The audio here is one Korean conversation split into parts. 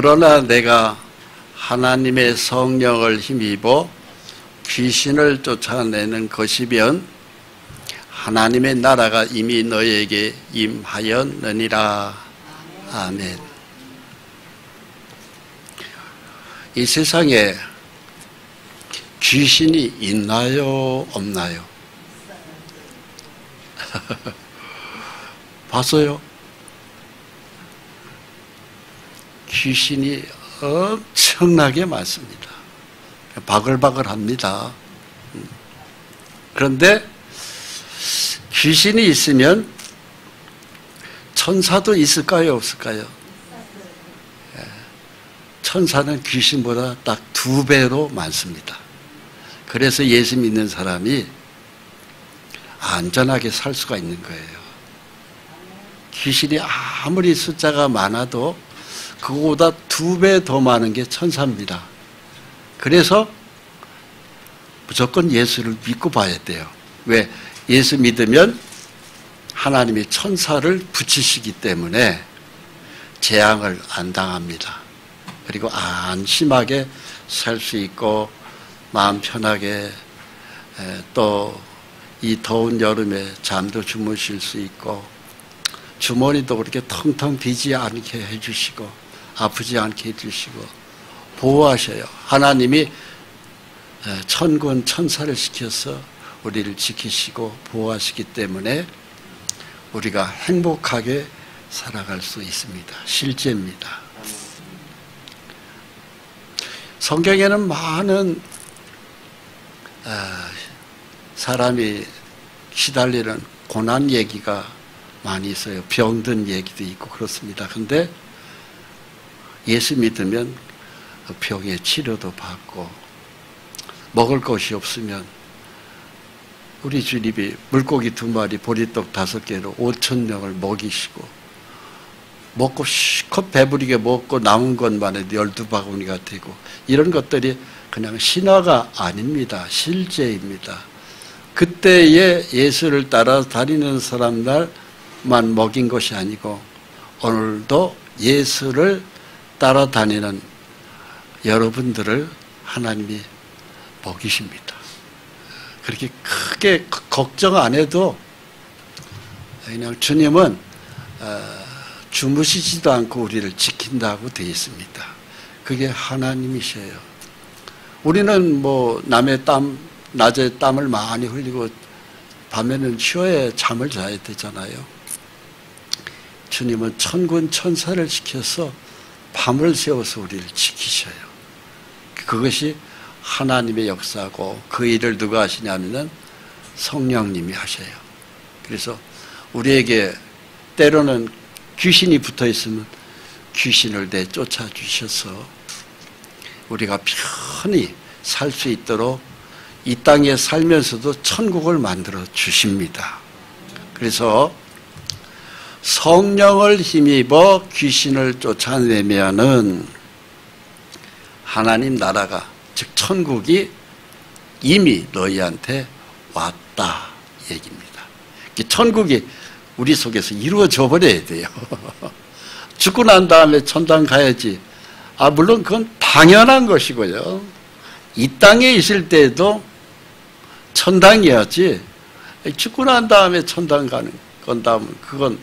그러나 내가 하나님의 성령을 힘입어 귀신을 쫓아내는 것이면 하나님의 나라가 이미 너에게 임하였느니라. 아멘. 이 세상에 귀신이 있나요? 없나요? 봤어요? 귀신이 엄청나게 많습니다. 바글바글합니다. 그런데 귀신이 있으면 천사도 있을까요? 없을까요? 천사는 귀신보다 딱 2배로 많습니다. 그래서 예수 믿는 사람이 안전하게 살 수가 있는 거예요. 귀신이 아무리 숫자가 많아도 그거보다 2배 더 많은 게 천사입니다. 그래서 무조건 예수를 믿고 봐야 돼요. 왜? 예수 믿으면 하나님이 천사를 붙이시기 때문에 재앙을 안 당합니다. 그리고 안심하게 살 수 있고 마음 편하게 또 이 더운 여름에 잠도 주무실 수 있고 주머니도 그렇게 텅텅 비지 않게 해주시고 아프지 않게 해주시고 보호하셔요. 하나님이 천군 천사를 시켜서 우리를 지키시고 보호하시기 때문에 우리가 행복하게 살아갈 수 있습니다. 실제입니다. 성경에는 많은 사람이 시달리는 고난 얘기가 많이 있어요. 병든 얘기도 있고 그렇습니다. 근데 예수 믿으면 병의 치료도 받고 먹을 것이 없으면 우리 주님이 물고기 2마리 보리떡 5개로 5,000명을 먹이시고 먹고 실컷 배부르게 먹고 남은 것만 해도 12바구니가 되고 이런 것들이 그냥 신화가 아닙니다. 실제입니다. 그때의 예수를 따라 다니는 사람들만 먹인 것이 아니고 오늘도 예수를 따라다니는 여러분들을 하나님이 먹이십니다. 그렇게 크게 걱정 안 해도 그냥 주님은 주무시지도 않고 우리를 지킨다고 되어 있습니다. 그게 하나님이셔요. 우리는 뭐 남의 낮에 땀을 많이 흘리고 밤에는 쉬어야 잠을 자야 되잖아요. 주님은 천군 천사를 시켜서 밤을 새워서 우리를 지키셔요. 그것이 하나님의 역사고 그 일을 누가 하시냐면은 성령님이 하셔요. 그래서 우리에게 때로는 귀신이 붙어 있으면 귀신을 내쫓아 주셔서 우리가 편히 살 수 있도록 이 땅에 살면서도 천국을 만들어 주십니다. 그래서 성령을 힘입어 귀신을 쫓아내면은 하나님 나라가 즉 천국이 이미 너희한테 왔다 얘기입니다. 천국이 우리 속에서 이루어져 버려야 돼요. 죽고 난 다음에 천당 가야지. 물론 그건 당연한 것이고요. 이 땅에 있을 때도 천당이었지. 죽고 난 다음에 천당 가는 건다면 그건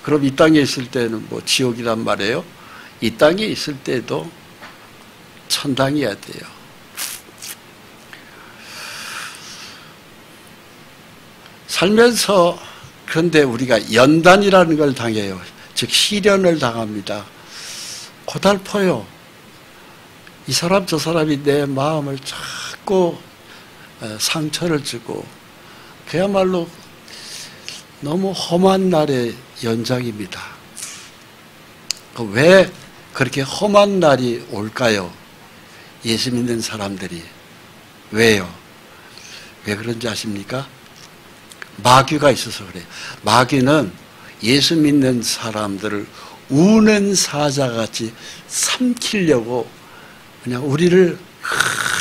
그럼 이 땅에 있을 때는 뭐 지옥이란 말이에요. 이 땅에 있을 때도 천당이어야 돼요. 살면서 그런데 우리가 연단이라는 걸 당해요. 즉 시련을 당합니다. 고달퍼요. 이 사람 저 사람이 내 마음을 자꾸 상처를 주고 그야말로 너무 험한 날의 연장입니다. 왜 그렇게 험한 날이 올까요? 예수 믿는 사람들이. 왜요? 왜 그런지 아십니까? 마귀가 있어서 그래요. 마귀는 예수 믿는 사람들을 우는 사자같이 삼키려고 그냥 우리를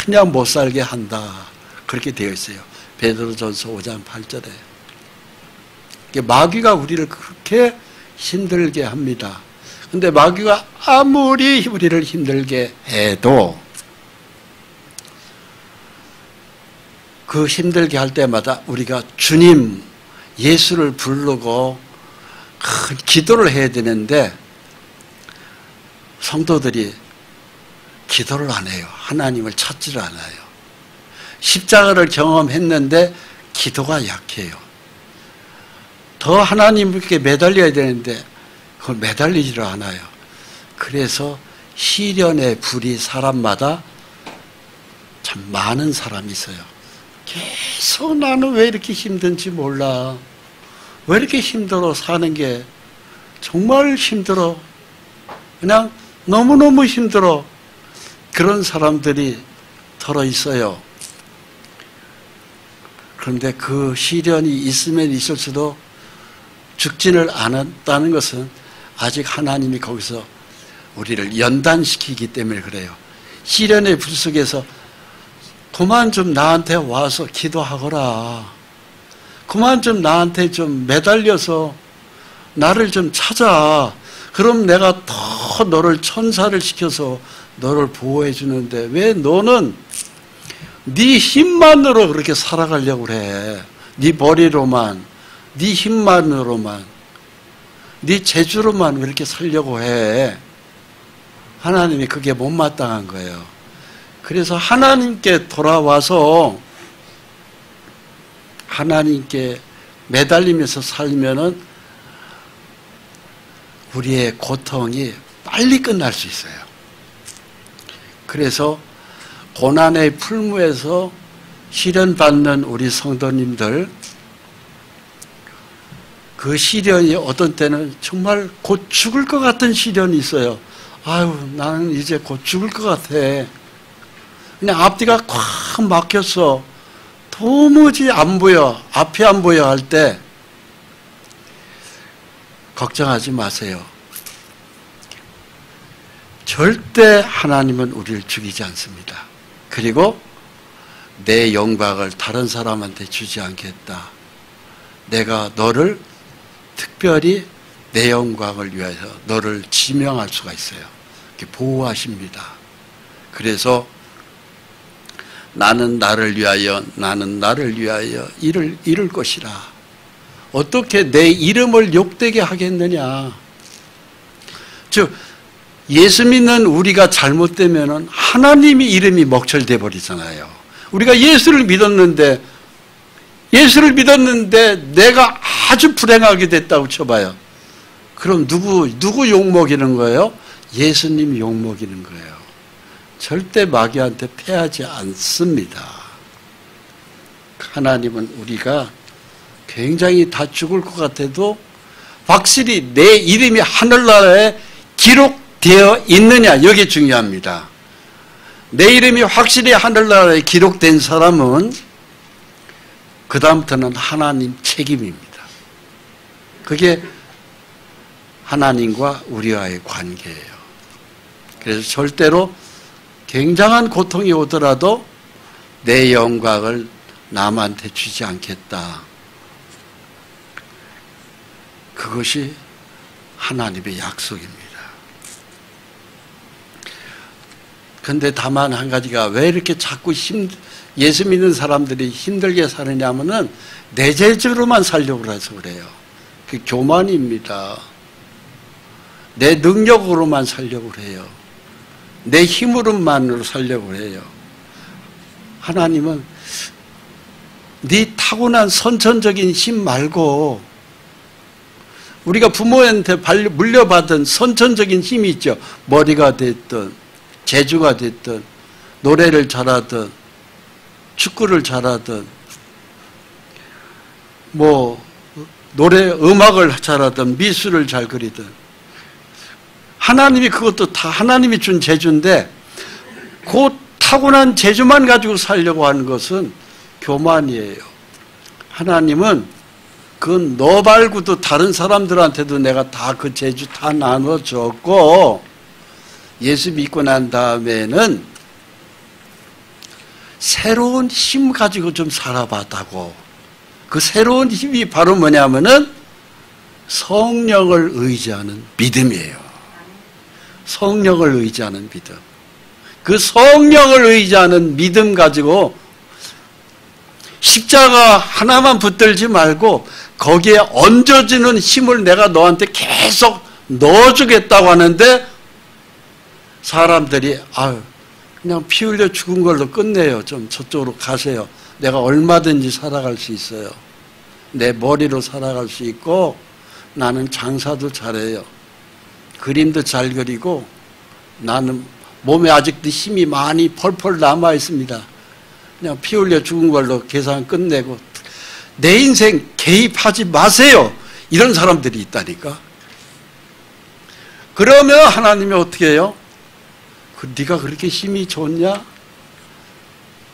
그냥 못 살게 한다. 그렇게 되어 있어요. 베드로전서 5장 8절에. 마귀가 우리를 그렇게 힘들게 합니다. 근데 마귀가 아무리 우리를 힘들게 해도 그 힘들게 할 때마다 우리가 주님, 예수를 부르고 큰 기도를 해야 되는데 성도들이 기도를 안 해요. 하나님을 찾지를 않아요. 십자가를 경험했는데 기도가 약해요. 더 하나님께 매달려야 되는데 그걸 매달리지를 않아요. 그래서 시련의 불이 사람마다 참 많은 사람이 있어요. 계속 나는 왜 이렇게 힘든지 몰라. 왜 이렇게 힘들어 사는 게 정말 힘들어. 그냥 너무너무 힘들어. 그런 사람들이 덜어 있어요. 그런데 그 시련이 있으면 있을수록 죽지를 않았다는 것은 아직 하나님이 거기서 우리를 연단시키기 때문에 그래요. 시련의 불 속에서 그만 좀 나한테 와서 기도하거라. 그만 좀 나한테 좀 매달려서 나를 좀 찾아. 그럼 내가 더 너를 천사를 시켜서 너를 보호해 주는데 왜 너는 네 힘만으로 그렇게 살아가려고 그래. 네 머리로만, 네 힘만으로만, 네 재주로만 왜 이렇게 살려고 해. 하나님이 그게 못마땅한 거예요. 그래서 하나님께 돌아와서 하나님께 매달리면서 살면은 우리의 고통이 빨리 끝날 수 있어요. 그래서 고난의 풀무에서 시련받는 우리 성도님들, 그 시련이 어떤 때는 정말 곧 죽을 것 같은 시련이 있어요. 아유, 나는 이제 곧 죽을 것 같아. 그냥 앞뒤가 꽉 막혔어. 도무지 안 보여. 앞이 안 보여 할 때 걱정하지 마세요. 절대 하나님은 우리를 죽이지 않습니다. 그리고 내 영광을 다른 사람한테 주지 않겠다. 내가 너를 특별히 내 영광을 위해서 너를 지명할 수가 있어요. 이렇게 보호하십니다. 그래서 나는 나를 위하여 이룰 것이라. 어떻게 내 이름을 욕되게 하겠느냐. 즉 예수 믿는 우리가 잘못되면 하나님의 이름이 먹칠돼 버리잖아요. 우리가 예수를 믿었는데 내가 아주 불행하게 됐다고 쳐봐요. 그럼 누구 욕먹이는 거예요? 예수님 욕먹이는 거예요. 절대 마귀한테 패하지 않습니다. 하나님은 우리가 굉장히 다 죽을 것 같아도 확실히 내 이름이 하늘나라에 기록되어 있느냐, 이게 중요합니다. 내 이름이 확실히 하늘나라에 기록된 사람은 그 다음부터는 하나님 책임입니다. 그게 하나님과 우리와의 관계예요. 그래서 절대로 굉장한 고통이 오더라도 내 영광을 남한테 주지 않겠다. 그것이 하나님의 약속입니다. 그런데 다만 한 가지가 왜 이렇게 자꾸 예수 믿는 사람들이 힘들게 사느냐면은 내재적으로만 살려고 해서 그래요. 그 교만입니다. 내 능력으로만 살려고 해요. 내 힘으로만으로 살려고 해요. 하나님은 네 타고난 선천적인 힘 말고 우리가 부모한테 물려받은 선천적인 힘이 있죠. 머리가 됐든 재주가 됐든 노래를 잘하든 축구를 잘하든 음악을 잘하든 미술을 잘 그리든 하나님이 그것도 다 하나님이 준 재주인데 그 타고난 재주만 가지고 살려고 하는 것은 교만이에요. 하나님은 그건 너 말고도 다른 사람들한테도 내가 다 그 재주 다 나눠줬고 예수 믿고 난 다음에는 새로운 힘 가지고 좀 살아봤다고. 그 새로운 힘이 바로 뭐냐면은 성령을 의지하는 믿음이에요. 성령을 의지하는 믿음. 그 성령을 의지하는 믿음 가지고 십자가 하나만 붙들지 말고 거기에 얹어지는 힘을 내가 너한테 계속 넣어주겠다고 하는데 사람들이 아유 그냥 피 흘려 죽은 걸로 끝내요. 좀 저쪽으로 가세요. 내가 얼마든지 살아갈 수 있어요. 내 머리로 살아갈 수 있고 나는 장사도 잘해요. 그림도 잘 그리고 나는 몸에 아직도 힘이 많이 펄펄 남아 있습니다. 그냥 피 흘려 죽은 걸로 계산 끝내고 내 인생 개입하지 마세요. 이런 사람들이 있다니까. 그러면 하나님이 어떻게 해요? 네가 그렇게 힘이 좋냐?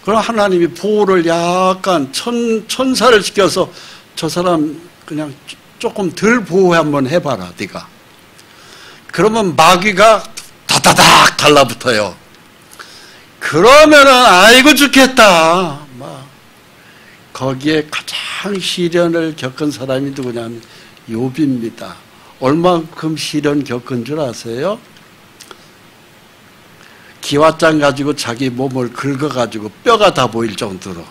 그럼 하나님이 보호를 약간 천사를 시켜서 저 사람 그냥 조금 덜 보호 한번 해봐라 네가. 그러면 마귀가 다다닥 달라붙어요. 그러면은 아이고 죽겠다. 막 거기에 가장 시련을 겪은 사람이 누구냐면 욥입니다. 얼만큼 시련 겪은 줄 아세요? 기왓장 가지고 자기 몸을 긁어가지고 뼈가 다 보일 정도로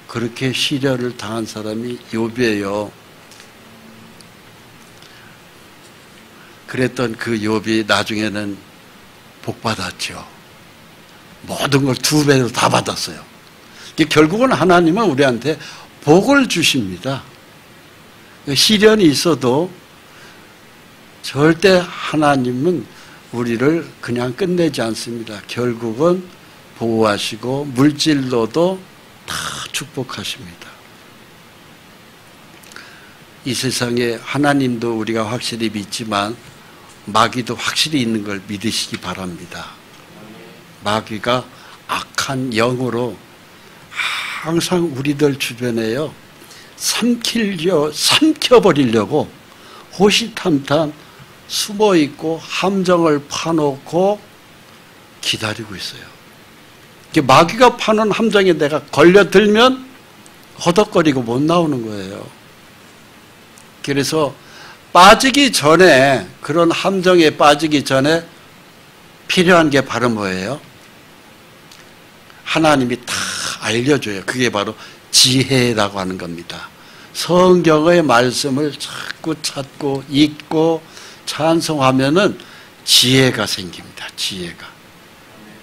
그렇게 시련을 당한 사람이 욥이에요. 그랬던 그 욥이 나중에는 복 받았죠. 모든 걸 2배로 다 받았어요. 결국은 하나님은 우리한테 복을 주십니다. 시련이 있어도 절대 하나님은 우리를 그냥 끝내지 않습니다. 결국은 보호하시고 물질로도 다 축복하십니다. 이 세상에 하나님도 우리가 확실히 믿지만 마귀도 확실히 있는 걸 믿으시기 바랍니다. 마귀가 악한 영으로 항상 우리들 주변에요 삼켜버리려고 호시탐탐 숨어있고 함정을 파놓고 기다리고 있어요. 마귀가 파는 함정에 내가 걸려들면 허덕거리고 못 나오는 거예요. 그래서 빠지기 전에, 그런 함정에 빠지기 전에 필요한 게 바로 뭐예요? 하나님이 다 알려줘요. 그게 바로 지혜라고 하는 겁니다. 성경의 말씀을 자꾸 찾고 읽고 찬송하면은 지혜가 생깁니다. 지혜가.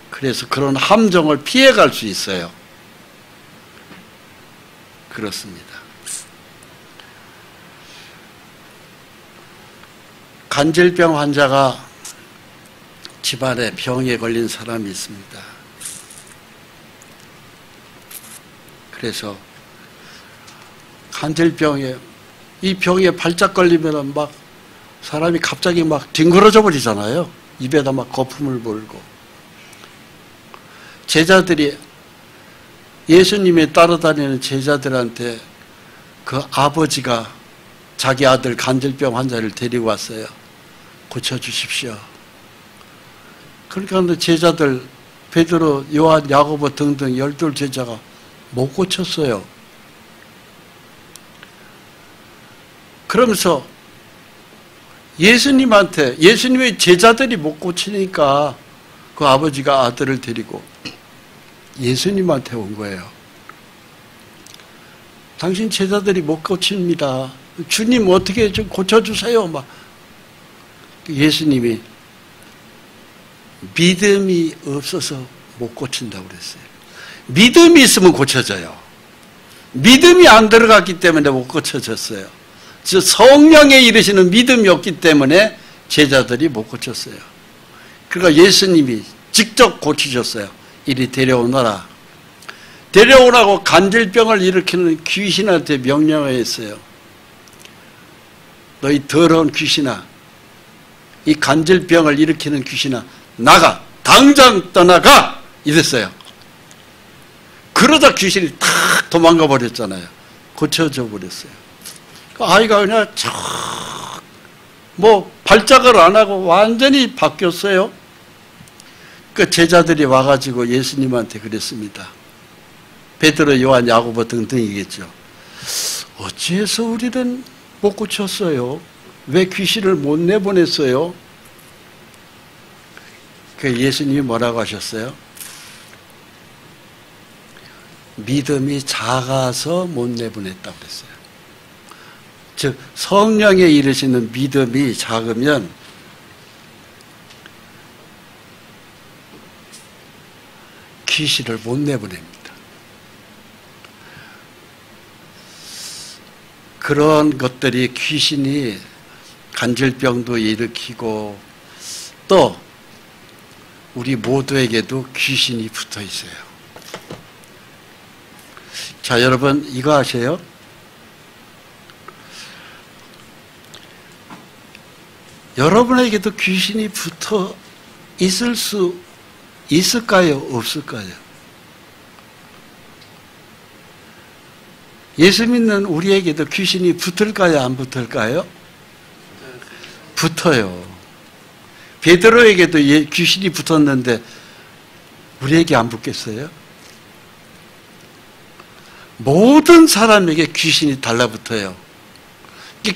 그래서 그런 함정을 피해갈 수 있어요. 그렇습니다. 간질병 환자가 집안에 병에 걸린 사람이 있습니다. 그래서 간질병에, 이 병에 발작 걸리면 막 사람이 갑자기 막 뒹굴어져 버리잖아요. 입에다 막 거품을 물고. 제자들이, 예수님이 따라다니는 제자들한테 그 아버지가 자기 아들 간질병 환자를 데리고 왔어요. 고쳐주십시오. 그러니까 제자들, 베드로, 요한, 야고보 등등 12 제자가 못 고쳤어요. 그러면서 예수님의 제자들이 못 고치니까 그 아버지가 아들을 데리고 예수님한테 온 거예요. 당신 제자들이 못 고칩니다. 주님 어떻게 좀 고쳐주세요. 막 예수님이 믿음이 없어서 못 고친다고 그랬어요. 믿음이 있으면 고쳐져요. 믿음이 안 들어갔기 때문에 못 고쳐졌어요. 즉 성령에 이르시는 믿음이 없기 때문에 제자들이 못 고쳤어요. 그러니까 예수님이 직접 고치셨어요. 이리 데려오너라. 데려오라고 간질병을 일으키는 귀신한테 명령했어요. 너희 더러운 귀신아, 이 간질병을 일으키는 귀신아, 나가! 당장 떠나가! 이랬어요. 그러다 귀신이 탁 도망가 버렸잖아요. 고쳐져 버렸어요. 그 아이가 그냥 발작을 안 하고 완전히 바뀌었어요. 그 제자들이 와가지고 예수님한테 그랬습니다. 베드로, 요한, 야고보 등등이겠죠. 어찌해서 우리는 못 고쳤어요? 왜 귀신을 못 내보냈어요? 그 예수님이 뭐라고 하셨어요? 믿음이 작아서 못 내보냈다고 그랬어요. 즉 성령에 이르시는 믿음이 작으면 귀신을 못 내보냅니다. 그런 것들이 귀신이 간질병도 일으키고 또 우리 모두에게도 귀신이 붙어 있어요. 자, 여러분 이거 아세요? 여러분에게도 귀신이 붙어 있을 수 있을까요? 없을까요? 예수 믿는 우리에게도 귀신이 붙을까요? 안 붙을까요? 붙어요. 베드로에게도 귀신이 붙었는데 우리에게 안 붙겠어요? 모든 사람에게 귀신이 달라붙어요.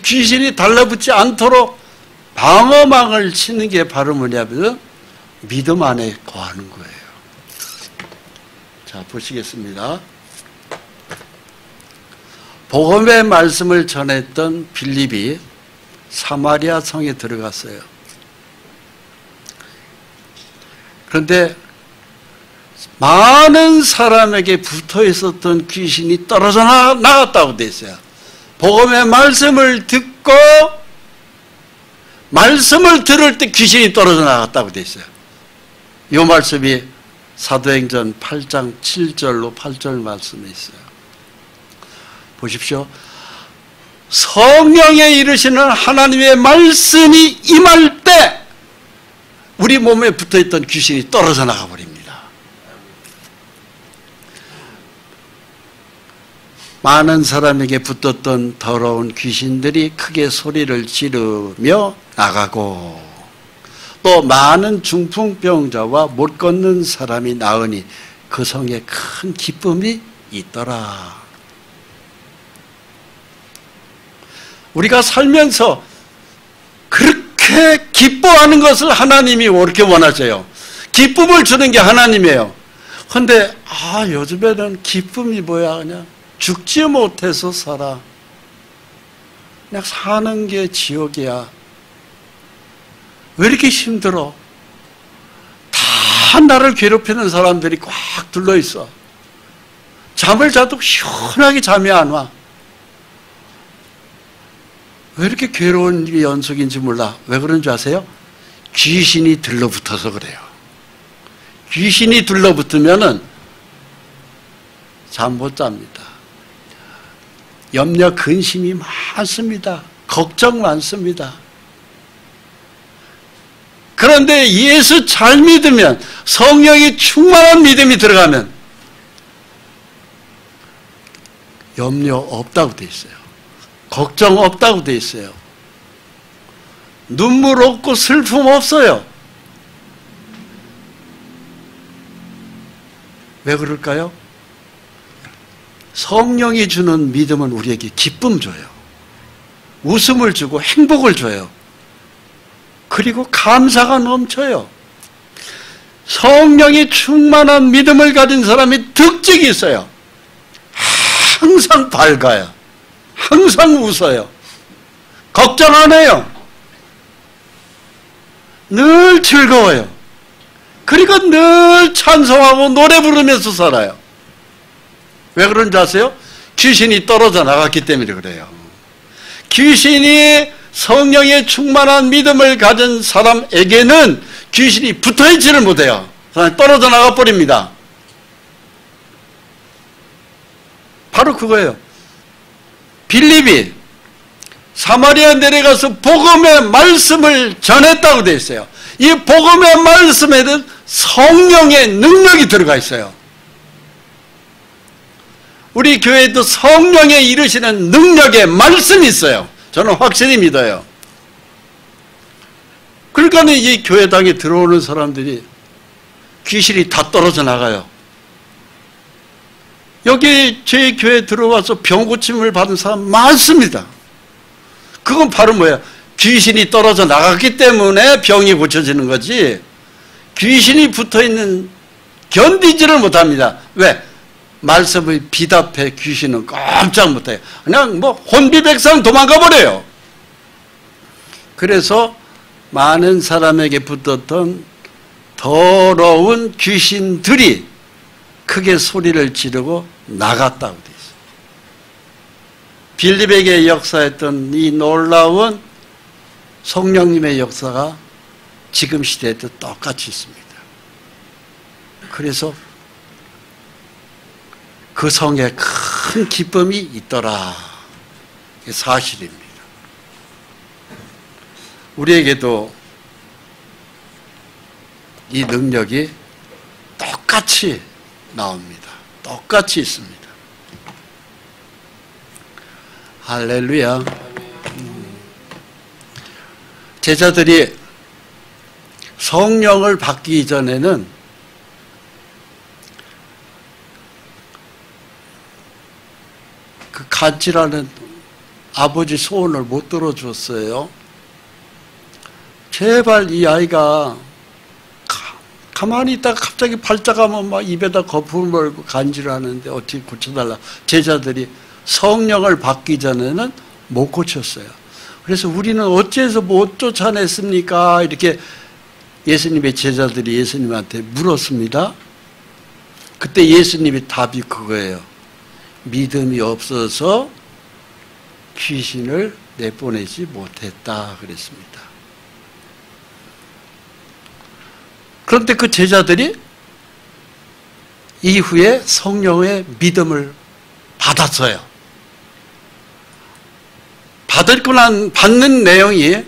귀신이 달라붙지 않도록 방어막을 치는 게 바로 뭐냐면 믿음 안에 거하는 거예요. 자, 보시겠습니다. 복음의 말씀을 전했던 빌립이 사마리아 성에 들어갔어요. 그런데 많은 사람에게 붙어 있었던 귀신이 떨어져 나갔다고 돼 있어요. 복음의 말씀을 듣고 말씀을 들을 때 귀신이 떨어져 나갔다고 돼 있어요. 이 말씀이 사도행전 8장 7절로 8절 말씀에 있어요. 보십시오. 성령에 이르시는 하나님의 말씀이 임할 때 우리 몸에 붙어있던 귀신이 떨어져 나가버립니다. 많은 사람에게 붙었던 더러운 귀신들이 크게 소리를 지르며 나가고 또 많은 중풍병자와 못 걷는 사람이 나으니 그 성에 큰 기쁨이 있더라. 우리가 살면서 그렇게 기뻐하는 것을 하나님이 그렇게 원하세요. 기쁨을 주는 게 하나님이에요. 그런데 요즘에는 기쁨이 뭐야, 그냥 죽지 못해서 살아. 그냥 사는 게 지옥이야. 왜 이렇게 힘들어? 다 나를 괴롭히는 사람들이 꽉 둘러있어. 잠을 자도 시원하게 잠이 안 와. 왜 이렇게 괴로운 일이 연속인지 몰라. 왜 그런 줄 아세요? 귀신이 들러붙어서 그래요. 귀신이 들러붙으면은 잠 못 잡니다. 염려, 근심이 많습니다. 걱정 많습니다. 그런데 예수 잘 믿으면, 성령이 충만한 믿음이 들어가면 염려 없다고 돼 있어요. 걱정 없다고 돼 있어요. 눈물 없고 슬픔 없어요. 왜 그럴까요? 성령이 주는 믿음은 우리에게 기쁨 줘요. 웃음을 주고 행복을 줘요. 그리고 감사가 넘쳐요. 성령이 충만한 믿음을 가진 사람이 특징이 있어요. 항상 밝아요. 항상 웃어요. 걱정 안 해요. 늘 즐거워요. 그리고 늘 찬송하고 노래 부르면서 살아요. 왜 그런지 아세요? 귀신이 떨어져 나갔기 때문에 그래요. 귀신이 성령의 충만한 믿음을 가진 사람에게는 귀신이 붙어있지를 못해요. 떨어져 나가버립니다. 바로 그거예요. 빌립이 사마리아 내려가서 복음의 말씀을 전했다고 되어 있어요. 이 복음의 말씀에는 성령의 능력이 들어가 있어요. 우리 교회에도 성령에 이르시는 능력의 말씀이 있어요. 저는 확실히 믿어요. 그러니까 이 교회당에 들어오는 사람들이 귀신이 다 떨어져 나가요. 여기 제 교회에 들어와서 병 고침을 받은 사람 많습니다. 그건 바로 뭐예요? 귀신이 떨어져 나갔기 때문에 병이 고쳐지는 거지, 귀신이 붙어있는 견디지를 못합니다. 왜? 말씀의 빛 앞에 귀신은 깜짝 못해요. 그냥 뭐 혼비백산 도망가 버려요. 그래서 많은 사람에게 붙었던 더러운 귀신들이 크게 소리를 지르고 나갔다고 되어 있어요. 빌립에게 역사했던 이 놀라운 성령님의 역사가 지금 시대에도 똑같이 있습니다. 그래서 그 성에 큰 기쁨이 있더라. 이게 사실입니다. 우리에게도 이 능력이 똑같이 나옵니다. 똑같이 있습니다. 할렐루야. 제자들이 성령을 받기 전에는 그 간지라는 아버지 소원을 못 들어줬어요. 제발 이 아이가 가만히 있다가 갑자기 발작하면 막 입에다 거품을 몰고 간지를 하는데 어떻게 고쳐달라. 제자들이 성령을 받기 전에는 못 고쳤어요. 그래서 우리는 어째서 못 쫓아냈습니까? 이렇게 예수님의 제자들이 예수님한테 물었습니다. 그때 예수님의 답이 그거예요. 믿음이 없어서 귀신을 내보내지 못했다 그랬습니다. 그런데 그 제자들이 이후에 성령의 믿음을 받았어요. 받는 내용이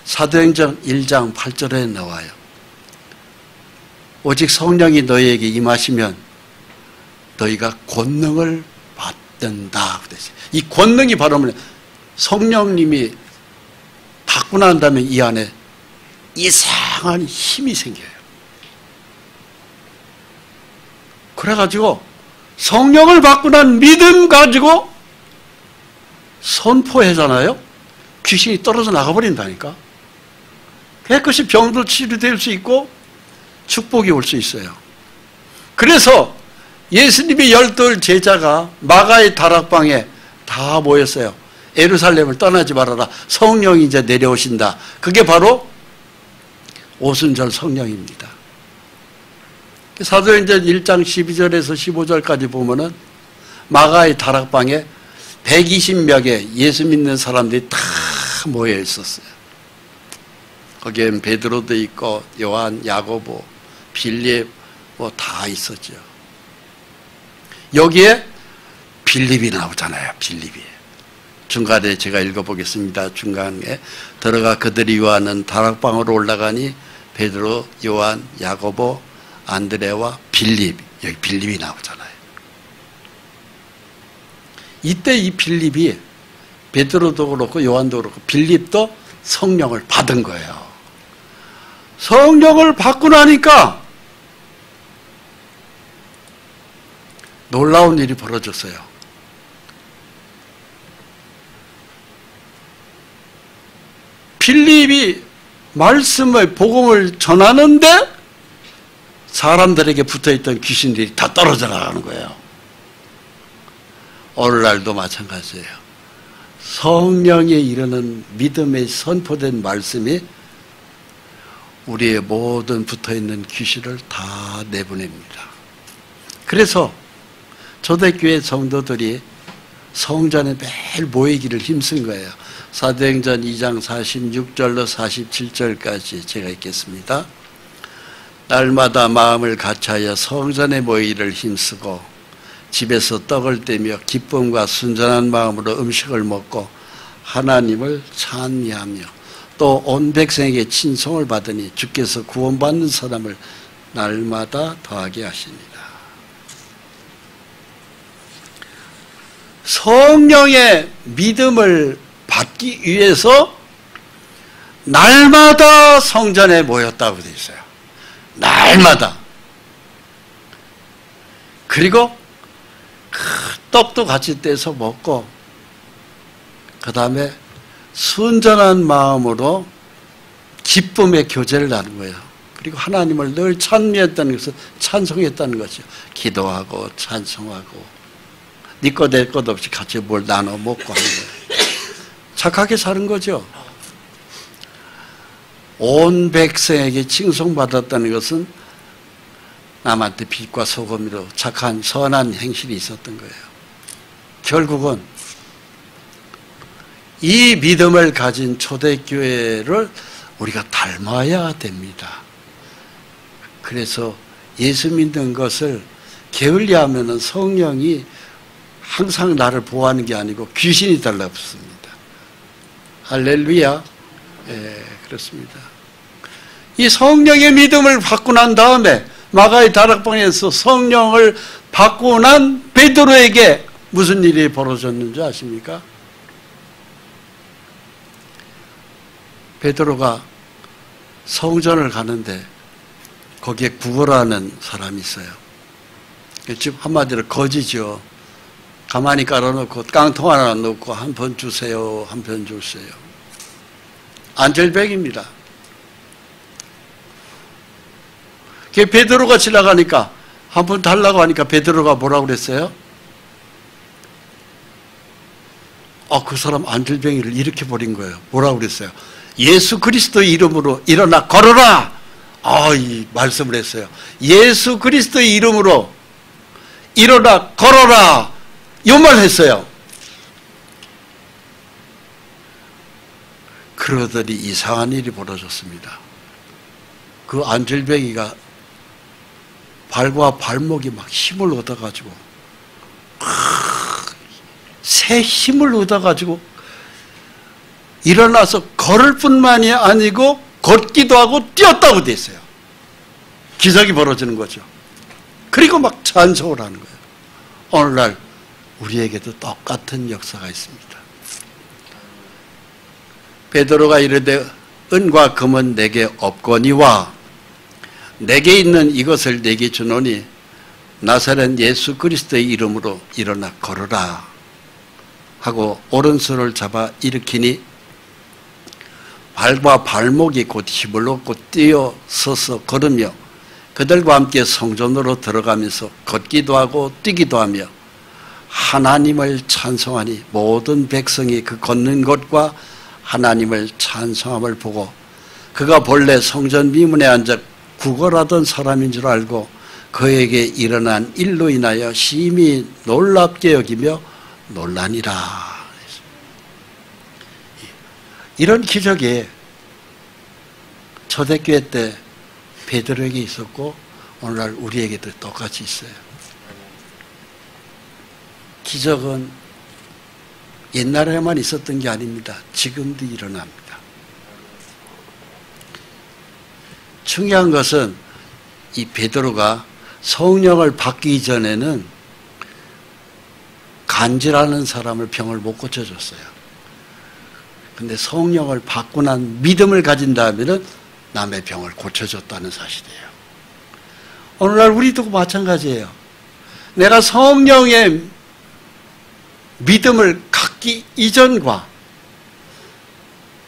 사도행전 1장 8절에 나와요. 오직 성령이 너희에게 임하시면 너희가 권능을 받는다 그랬어요. 이 권능이 바로 뭐냐? 성령님이 받고 난 다음에 이 안에 이상한 힘이 생겨요. 그래가지고 성령을 받고 난 믿음 가지고 선포하잖아요. 귀신이 떨어져 나가버린다니까. 깨끗이 병도 치료될 수 있고 축복이 올 수 있어요. 그래서 예수님의 12 제자가 마가의 다락방에 다 모였어요. 예루살렘을 떠나지 말아라. 성령이 이제 내려오신다. 그게 바로 오순절 성령입니다. 사도행전 1장 12절에서 15절까지 보면은 마가의 다락방에 120명의 예수 믿는 사람들이 다 모여 있었어요. 거기엔 베드로도 있고 요한, 야고보, 빌립 뭐 다 있었죠. 여기에 빌립이 나오잖아요. 빌립이. 중간에 제가 읽어보겠습니다. 중간에 들어가 그들이 요한은 다락방으로 올라가니 베드로, 요한, 야고보, 안드레와 빌립. 여기 빌립이 나오잖아요. 이때 이 빌립이 베드로도 그렇고 요한도 그렇고 빌립도 성령을 받은 거예요. 성령을 받고 나니까 놀라운 일이 벌어졌어요. 빌립이 말씀의 복음을 전하는데 사람들에게 붙어있던 귀신들이 다 떨어져 나가는 거예요. 오늘날도 마찬가지예요. 성령에 이르는 믿음에 선포된 말씀이 우리의 모든 붙어있는 귀신을 다 내보냅니다. 그래서 초대교회 성도들이 성전에 매일 모이기를 힘쓴 거예요. 사도행전 2장 46절로 47절까지 제가 읽겠습니다. 날마다 마음을 같이하여 성전에 모이기를 힘쓰고 집에서 떡을 떼며 기쁨과 순전한 마음으로 음식을 먹고 하나님을 찬미하며 또 온 백성에게 친송을 받으니 주께서 구원받는 사람을 날마다 더하게 하십니다. 성령의 믿음을 받기 위해서 날마다 성전에 모였다고 되어 있어요. 날마다. 그리고 떡도 같이 떼서 먹고 그 다음에 순전한 마음으로 기쁨의 교제를 나눈 거예요. 그리고 하나님을 늘 찬미했다는 것은 찬송했다는 거죠. 기도하고 찬송하고 네 것 내 것 없이 같이 뭘 나눠 먹고 하는 거예요. 착하게 사는 거죠. 온 백성에게 칭송받았다는 것은 남한테 빛과 소금으로 착한 선한 행실이 있었던 거예요. 결국은 이 믿음을 가진 초대교회를 우리가 닮아야 됩니다. 그래서 예수 믿는 것을 게을리하면 성령이 항상 나를 보호하는 게 아니고 귀신이 달라붙습니다. 할렐루야. 예, 그렇습니다. 이 성령의 믿음을 받고 난 다음에 마가의 다락방에서 성령을 받고 난 베드로에게 무슨 일이 벌어졌는지 아십니까? 베드로가 성전을 가는데 거기에 구걸하는 사람이 있어요. 즉 한마디로 거지죠. 가만히 깔아놓고 깡통 하나 놓고 한 번 주세요, 한 번 주세요. 안절백입니다. 베드로가 지나가니까 한 번 달라고 하니까 베드로가 뭐라고 그랬어요? 그 사람 안절뱅이를 일으켜 버린 거예요. 뭐라고 그랬어요? 예수 그리스도의 이름으로 일어나 걸어라! 이 말씀을 했어요. 예수 그리스도의 이름으로 일어나 걸어라! 이 말을 했어요. 그러더니 이상한 일이 벌어졌습니다. 그 안절뱅이가 발과 발목이 막 힘을 얻어가지고 새 힘을 얻어가지고 일어나서 걸을 뿐만이 아니고 걷기도 하고 뛰었다고 돼 있어요. 기적이 벌어지는 거죠. 그리고 막 찬송을 하는 거예요. 오늘날 우리에게도 똑같은 역사가 있습니다. 베드로가 이르되 은과 금은 내게 없거니와 내게 있는 이것을 내게 주노니 나사렛 예수 그리스도의 이름으로 일어나 걸어라 하고 오른손을 잡아 일으키니 발과 발목이 곧 힘을 얻고 뛰어 서서 걸으며 그들과 함께 성전으로 들어가면서 걷기도 하고 뛰기도 하며 하나님을 찬송하니 모든 백성이 그 걷는 것과 하나님을 찬송함을 보고 그가 본래 성전 미문에 앉아 구걸하던 사람인 줄 알고 그에게 일어난 일로 인하여 심히 놀랍게 여기며 놀라니라. 이런 기적이 초대교회 때 베드로에게 있었고 오늘날 우리에게도 똑같이 있어요. 기적은 옛날에만 있었던 게 아닙니다. 지금도 일어납니다. 중요한 것은 이 베드로가 성령을 받기 전에는 간질하는 사람을 병을 못 고쳐줬어요. 근데 성령을 받고 난 믿음을 가진 다음에는 남의 병을 고쳐줬다는 사실이에요. 오늘날 우리도 마찬가지예요. 내가 성령의 믿음을 갖기 이전과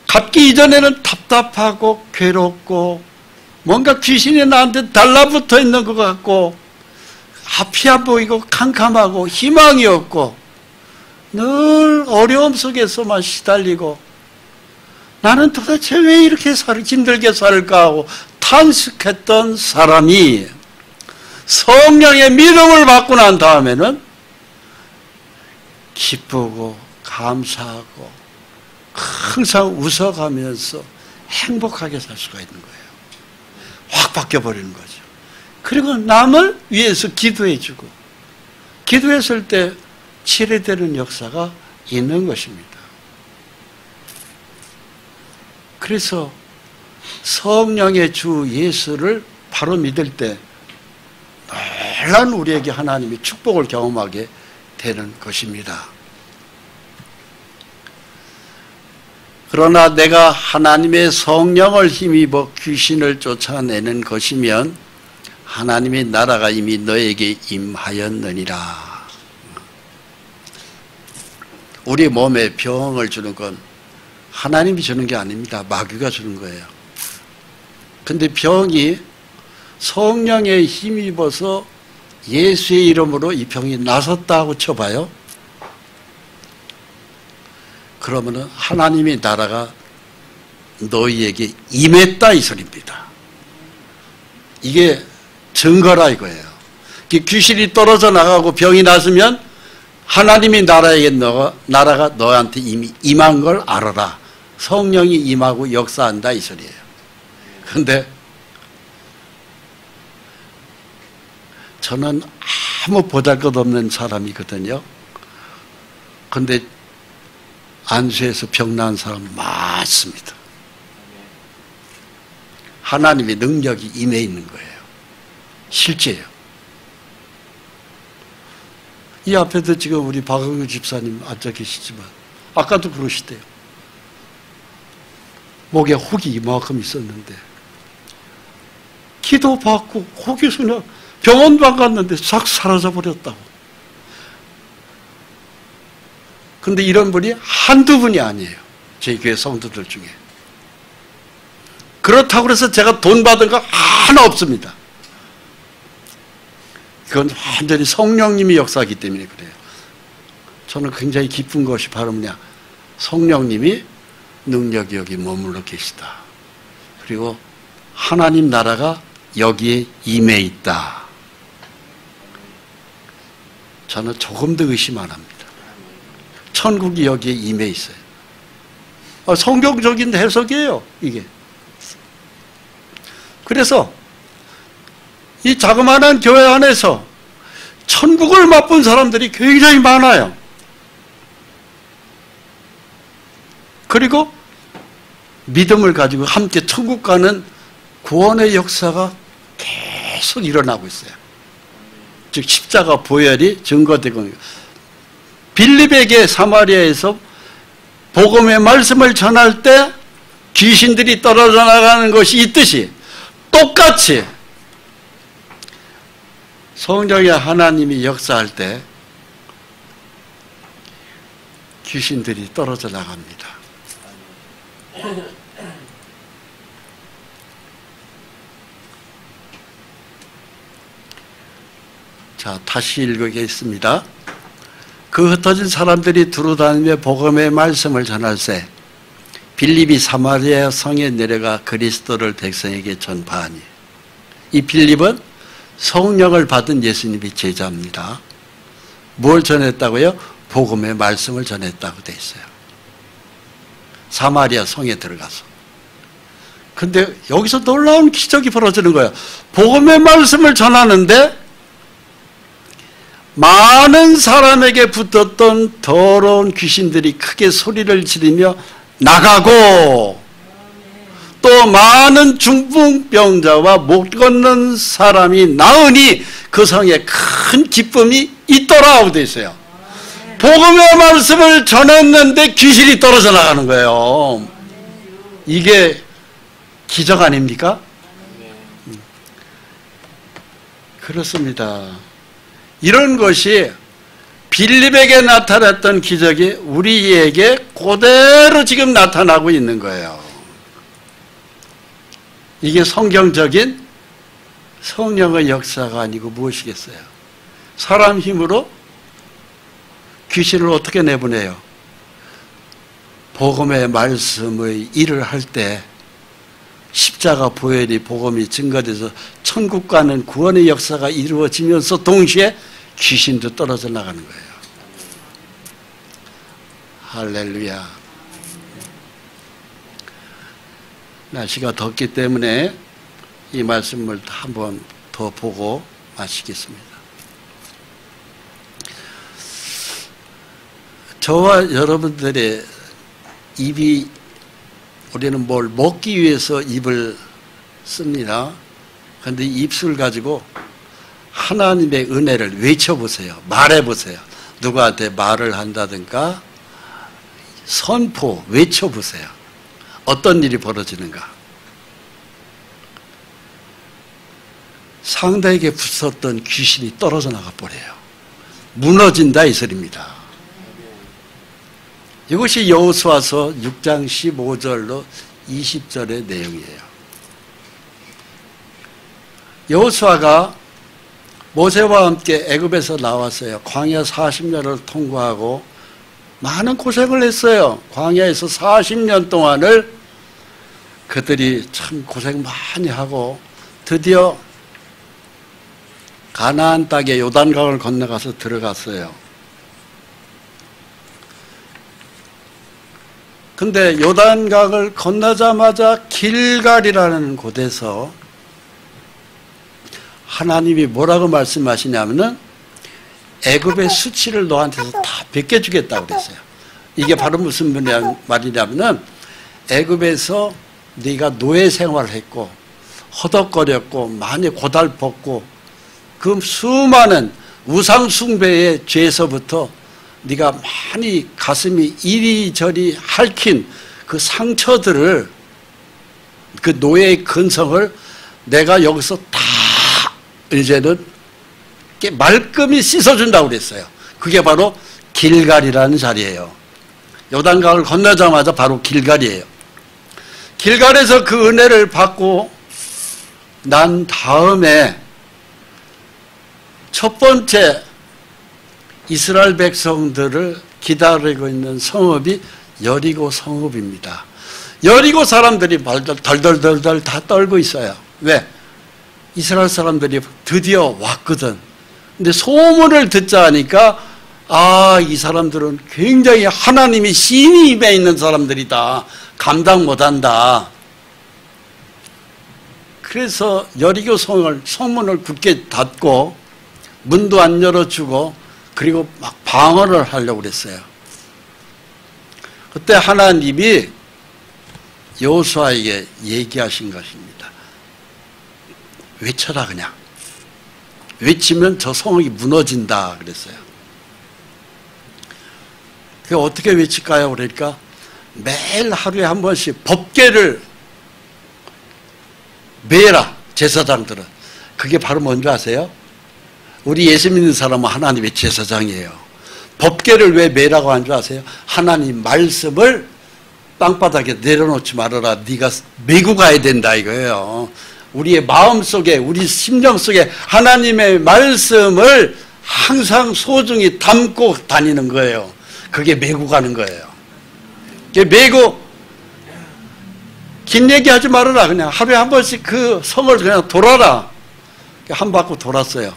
갖기 이전에는 답답하고 괴롭고 뭔가 귀신이 나한테 달라붙어 있는 것 같고 앞이 안 보이고 캄캄하고 희망이 없고 늘 어려움 속에서만 시달리고 나는 도대체 왜 이렇게 힘들게 살까 하고 탄식했던 사람이 성령의 믿음을 받고 난 다음에는 기쁘고 감사하고 항상 웃어가면서 행복하게 살 수가 있는 거예요. 확 바뀌어버리는 거죠. 그리고 남을 위해서 기도해주고 기도했을 때 치료되는 역사가 있는 것입니다. 그래서 성령의 주 예수를 바로 믿을 때 놀라운 우리에게 하나님이 축복을 경험하게 되는 것입니다. 그러나 내가 하나님의 성령을 힘입어 귀신을 쫓아내는 것이면 하나님의 나라가 이미 너에게 임하였느니라. 우리 몸에 병을 주는 건 하나님이 주는 게 아닙니다. 마귀가 주는 거예요. 근데 병이 성령에 힘입어서 예수의 이름으로 이 병이 나섰다고 쳐봐요. 그러면은 하나님의 나라가 너희에게 임했다 이 소리입니다. 이게 증거라 이거예요. 귀신이 떨어져 나가고 병이 났으면 하나님의 나라가 너한테 이미 임한 걸 알아라. 성령이 임하고 역사한다 이 소리예요. 그런데 저는 아무 보잘것없는 사람이거든요. 그런데 안수에서 병 나은 사람 많습니다. 하나님의 능력이 임해 있는 거예요. 실제예요. 이 앞에도 지금 우리 박은규 집사님 앉아 계시지만 아까도 그러시대요. 목에 혹이 이만큼 있었는데 기도받고 혹이 그냥 병원도 안 갔는데 싹 사라져버렸다고. 그런데 이런 분이 한두 분이 아니에요. 저희 교회 성도들 중에. 그렇다고 해서 제가 돈 받은 거 하나 없습니다. 그건 완전히 성령님이 역사하기 때문에 그래요. 저는 굉장히 기쁜 것이 바로 뭐냐, 성령님이 능력이 여기 머물러 계시다. 그리고 하나님 나라가 여기에 임해 있다. 저는 조금 더 의심 안 합니다. 천국이 여기에 임해 있어요. 성경적인 해석이에요, 이게. 그래서 이 자그마한 교회 안에서 천국을 맛본 사람들이 굉장히 많아요. 그리고 믿음을 가지고 함께 천국 가는 구원의 역사가 계속 일어나고 있어요. 즉 십자가 보혈이 증거되고, 빌립에게 사마리아에서 복음의 말씀을 전할 때 귀신들이 떨어져 나가는 것이 있듯이 똑같이 성령의 하나님이 역사할 때 귀신들이 떨어져 나갑니다. 자, 다시 읽겠습니다. 그 흩어진 사람들이 두루다니며 복음의 말씀을 전할세 빌립이 사마리아 성에 내려가 그리스도를 백성에게 전파하니. 이 빌립은 성령을 받은 예수님이 제자입니다. 뭘 전했다고요? 복음의 말씀을 전했다고 돼 있어요. 사마리아 성에 들어가서. 근데 여기서 놀라운 기적이 벌어지는 거예요. 복음의 말씀을 전하는데 많은 사람에게 붙었던 더러운 귀신들이 크게 소리를 지르며 나가고, 또 많은 중풍병자와 못 걷는 사람이 나으니 그 성에 큰 기쁨이 있더라고 돼 있어요. 복음의 말씀을 전했는데 귀신이 떨어져 나가는 거예요. 이게 기적 아닙니까? 그렇습니다. 이런 것이 빌립에게 나타났던 기적이 우리에게 그대로 지금 나타나고 있는 거예요. 이게 성경적인 성령의 역사가 아니고 무엇이겠어요? 사람 힘으로 귀신을 어떻게 내보내요? 복음의 말씀의 일을 할 때 십자가 보혈이 복음이 증거돼서 천국 가는 구원의 역사가 이루어지면서 동시에 귀신도 떨어져 나가는 거예요. 할렐루야. 날씨가 덥기 때문에 이 말씀을 한 번 더 보고 마치겠습니다. 저와 여러분들의 입이, 우리는 뭘 먹기 위해서 입을 씁니다. 그런데 입술 가지고 하나님의 은혜를 외쳐보세요. 말해보세요. 누구한테 말을 한다든가 선포, 외쳐보세요. 어떤 일이 벌어지는가? 상대에게 붙었던 귀신이 떨어져 나가 버려요. 무너진다 이 소리입니다. 이것이 여호수아서 6장 15절로 20절의 내용이에요. 여호수아가 모세와 함께 애굽에서 나왔어요. 광야 40년을 통과하고 많은 고생을 했어요. 광야에서 40년 동안을 그들이 참 고생 많이 하고 드디어 가나안 땅에 요단강을 건너가서 들어갔어요. 근데 요단강을 건너자마자 길갈이라는 곳에서 하나님이 뭐라고 말씀하시냐면은 애굽의 수치를 너한테서 다 벗겨주겠다고 그랬어요. 이게 바로 무슨 말이냐면은 애굽에서 네가 노예 생활을 했고 허덕거렸고 많이 고달팠고 그 수많은 우상 숭배의 죄에서부터 네가 많이 가슴이 이리저리 핥힌 그 상처들을, 그 노예의 근성을 내가 여기서 다 이제는 말끔히 씻어준다고 그랬어요. 그게 바로 길갈이라는 자리예요. 요단강을 건너자마자 바로 길갈이에요. 길갈에서 그 은혜를 받고 난 다음에 첫 번째 이스라엘 백성들을 기다리고 있는 성읍이 여리고 성읍입니다. 여리고 사람들이 덜덜덜덜 다 떨고 있어요. 왜? 이스라엘 사람들이 드디어 왔거든. 근데 소문을 듣자 하니까 이 사람들은 굉장히 하나님이 신이 임해 있는 사람들이다. 감당 못한다. 그래서 여리고 성문을 굳게 닫고 문도 안 열어주고 그리고 막 방어를 하려고 그랬어요. 그때 하나님이 여호수아에게 얘기하신 것입니다. 외쳐라 그냥. 외치면 저 성이 무너진다 그랬어요. 그게 어떻게 외칠까요? 그러니까 매일 하루에 한 번씩 법궤를 매라, 제사장들은. 그게 바로 뭔지 아세요? 우리 예수 믿는 사람은 하나님의 제사장이에요. 법궤를 왜 매라고 한 줄 아세요? 하나님 말씀을 땅바닥에 내려놓지 말아라. 네가 메고 가야 된다 이거예요. 우리의 마음속에, 우리 심령 속에 하나님의 말씀을 항상 소중히 담고 다니는 거예요. 그게 메고 가는 거예요. 메고 긴 얘기하지 말아라. 그냥 하루에 한 번씩 그 성을 그냥 돌아라. 한 바퀴 돌았어요.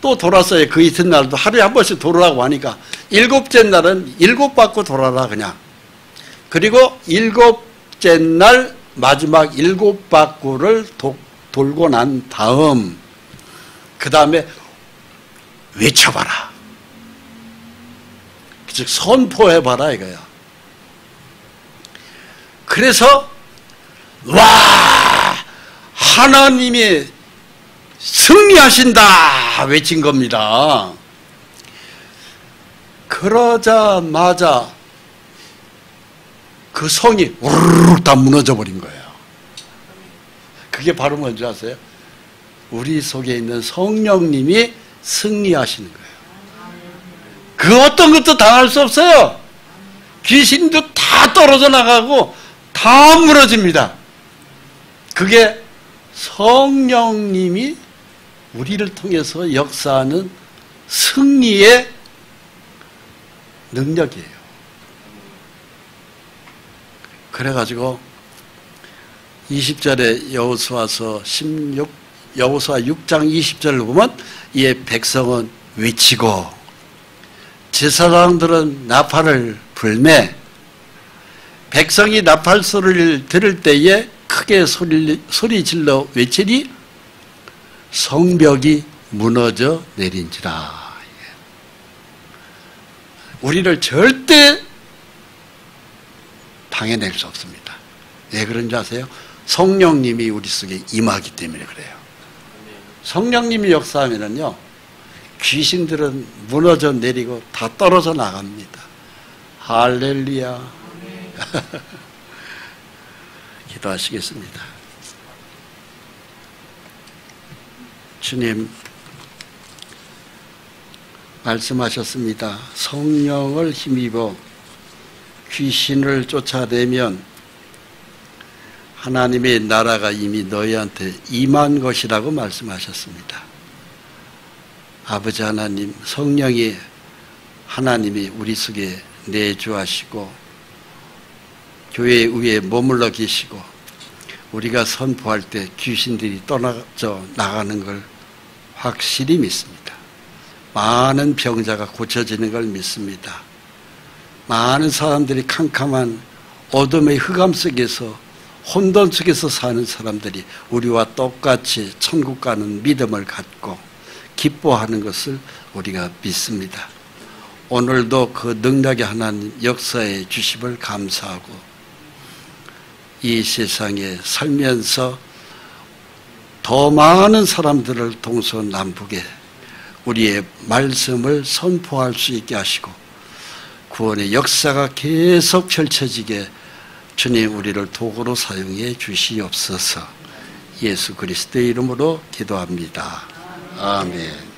또 돌았어요. 그 이튿날도 하루에 한 번씩 돌으라고 하니까 7째 날은 7바퀴 돌아라 그냥. 그리고 7째 날 마지막 7바퀴를 돌고 난 다음 그 다음에 외쳐봐라. 즉 선포해봐라 이거야. 그래서 와 하나님이 승리하신다 외친 겁니다. 그러자마자 그 성이 우르르 다 무너져 버린 거예요. 그게 바로 뭔지 아세요? 우리 속에 있는 성령님이 승리하시는 거예요. 그 어떤 것도 당할 수 없어요. 귀신도 다 떨어져 나가고 다 무너집니다. 그게 성령님이 우리를 통해서 역사하는 승리의 능력이에요. 그래가지고 20절에 여호수아 6장 20절을 보면 이에 백성은 외치고 제사장들은 나팔을 불매 백성이 나팔 소리를 들을 때에 크게 소리 질러 외치니 성벽이 무너져 내린지라. 우리를 절대 당해낼 수 없습니다. 왜 그런지 아세요? 성령님이 우리 속에 임하기 때문에 그래요. 성령님이 역사하면은요, 귀신들은 무너져 내리고 다 떨어져 나갑니다. 할렐루야. 기도하시겠습니다. 주님, 말씀하셨습니다. 성령을 힘입어 귀신을 쫓아내면 하나님의 나라가 이미 너희한테 임한 것이라고 말씀하셨습니다. 아버지 하나님, 성령이 하나님이 우리 속에 내주하시고 교회 위에 머물러 계시고 우리가 선포할 때 귀신들이 떠나져 나가는 걸 확실히 믿습니다. 많은 병자가 고쳐지는 걸 믿습니다. 많은 사람들이 캄캄한 어둠의 흑암 속에서 혼돈 속에서 사는 사람들이 우리와 똑같이 천국 가는 믿음을 갖고 기뻐하는 것을 우리가 믿습니다. 오늘도 그 능력의 하나님 역사해 주심을 감사하고 이 세상에 살면서 더 많은 사람들을 동서남북에 우리의 말씀을 선포할 수 있게 하시고 구원의 역사가 계속 펼쳐지게 주님 우리를 도구로 사용해 주시옵소서. 예수 그리스도의 이름으로 기도합니다. 아멘.